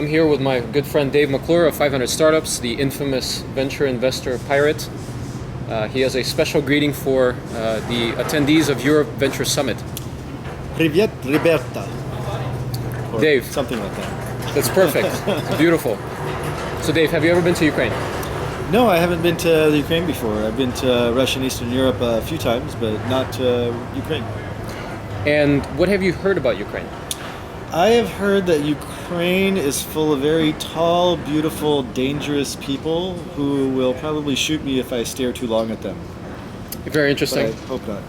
here with my good friend Dave McClure of 500 Startups, the infamous venture investor pirate. He has a special greeting for the attendees of Europe Venture Summit. Привет, Roberta. Or Dave. Something like that. That's perfect. Beautiful. So Dave, have you ever been to Ukraine? No, I haven't been to the Ukraine before. I've been to Russia and Eastern Europe a few times, but not to Ukraine. And what have you heard about Ukraine? I have heard that Ukraine is full of very tall, beautiful, dangerous people who will probably shoot me if I stare too long at them. Very interesting. But I hope not.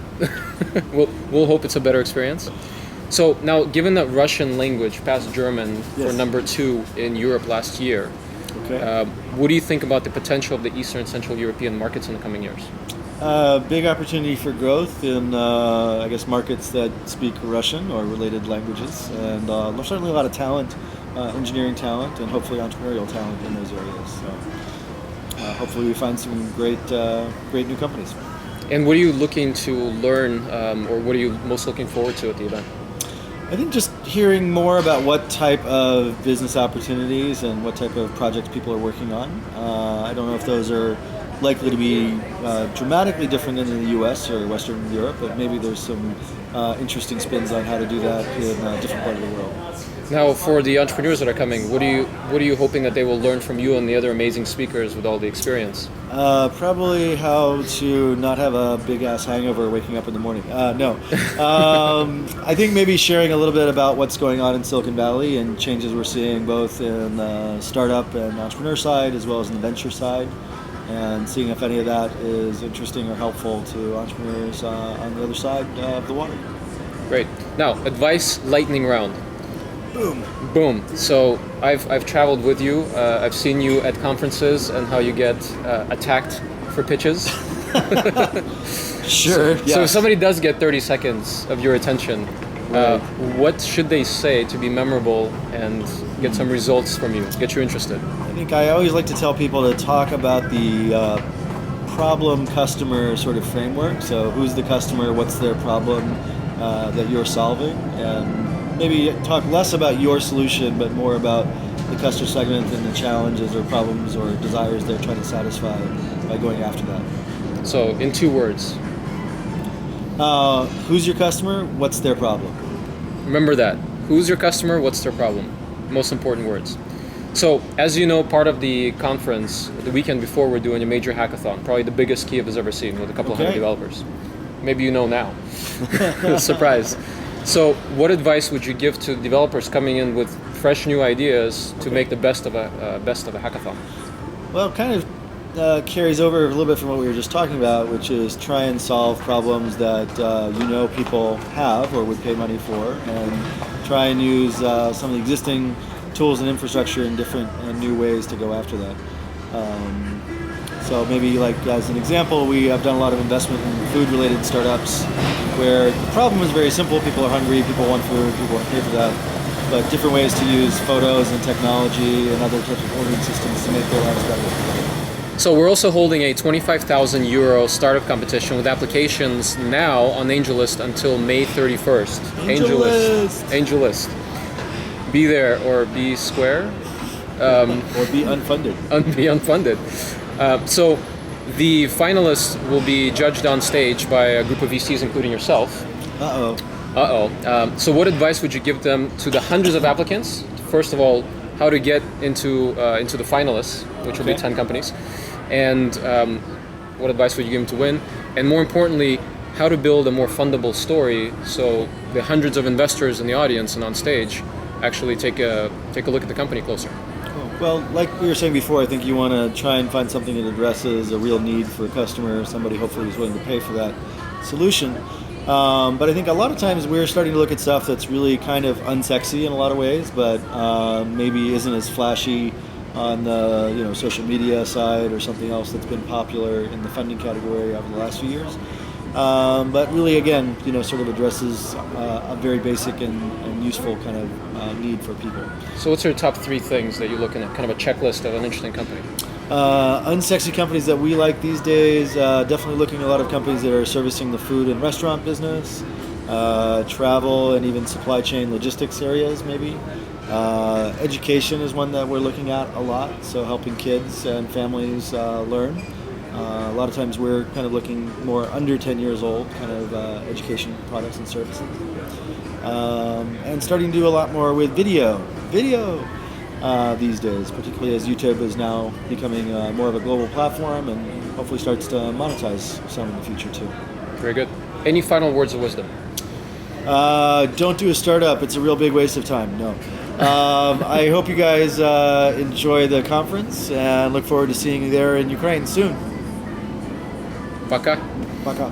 We'll hope it's a better experience. So now, given that Russian language passed German for number 2 in Europe last year, what do you think about the potential of the Eastern and Central European markets in the coming years? Big opportunity for growth in, I guess, markets that speak Russian or related languages. And there's certainly a lot of talent, engineering talent, and hopefully entrepreneurial talent in those areas. So hopefully we find some great new companies. And what are you looking to learn, or what are you most looking forward to at the event? I think just hearing more about what type of business opportunities and what type of projects people are working on. I don't know if those are likely to be dramatically different than in the US or Western Europe, but maybe there's some interesting spins on how to do that in a different part of the world. Now, for the entrepreneurs that are coming, what are you hoping that they will learn from you and the other amazing speakers with all the experience? Probably how to not have a big ass hangover waking up in the morning. No, I think maybe sharing a little bit about what's going on in Silicon Valley and changes we're seeing both in the startup and entrepreneur side as well as in the venture side, and seeing if any of that is interesting or helpful to entrepreneurs on the other side of the water. Great. Now, advice lightning round. Boom. Boom. So I've traveled with you. I've seen you at conferences and how you get attacked for pitches. Sure. So if somebody does get 30 seconds of your attention, what should they say to be memorable and get some results from you, get you interested? I think I always like to tell people to talk about the problem customer sort of framework. So who's the customer, what's their problem that you're solving, and maybe talk less about your solution, but more about the customer segment and the challenges or problems or desires they're trying to satisfy by going after that. So, in 2 words. Who's your customer? What's their problem? Remember that. Who's your customer? What's their problem? Most important words. So, as you know, part of the conference, the weekend before, we're doing a major hackathon, probably the biggest Kyiv has ever seen, with a couple hundred developers. Maybe you know now. Surprise. So, what advice would you give to developers coming in with fresh new ideas to make the best of a hackathon? Well, it kind of carries over a little bit from what we were just talking about, which is try and solve problems that people have or would pay money for, and try and use some of the existing tools and infrastructure in different and new ways to go after that. So maybe, like as an example, we have done a lot of investment in food-related startups where the problem is very simple. People are hungry, people want food, people want to pay for that. But different ways to use photos and technology and other types of ordering systems to make their lives better. So we're also holding a 25,000 euro startup competition with applications now on AngelList until May 31st. AngelList. Be there or be square. Or be unfunded. Be unfunded. So the finalists will be judged on stage by a group of VCs, including yourself. So what advice would you give them to the hundreds of applicants? First of all, how to get into the finalists, which will be 10 companies. And what advice would you give them to win? And more importantly, how to build a more fundable story so the hundreds of investors in the audience and on stage actually take a look at the company closer. Well, like we were saying before, I think you want to try and find something that addresses a real need for a customer, somebody hopefully who's willing to pay for that solution. But I think a lot of times we're starting to look at stuff that's really kind of unsexy in a lot of ways, but maybe isn't as flashy on the social media side or something else that's been popular in the funding category over the last few years. But really, again, sort of addresses a very basic and useful kind of need for people. So what's your top 3 things that you're looking at, kind of a checklist of an interesting company? Unsexy companies that we like these days, definitely looking at a lot of companies that are servicing the food and restaurant business, travel and even supply chain logistics areas maybe. Education is one that we're looking at a lot, so helping kids and families learn. A lot of times we're kind of looking more under 10 years old, kind of education products and services. And starting to do a lot more with video these days, particularly as YouTube is now becoming more of a global platform and hopefully starts to monetize some in the future too. Very good. Any final words of wisdom? Don't do a startup. It's a real big waste of time. No. I hope you guys enjoy the conference and look forward to seeing you there in Ukraine soon. Пока. Пока.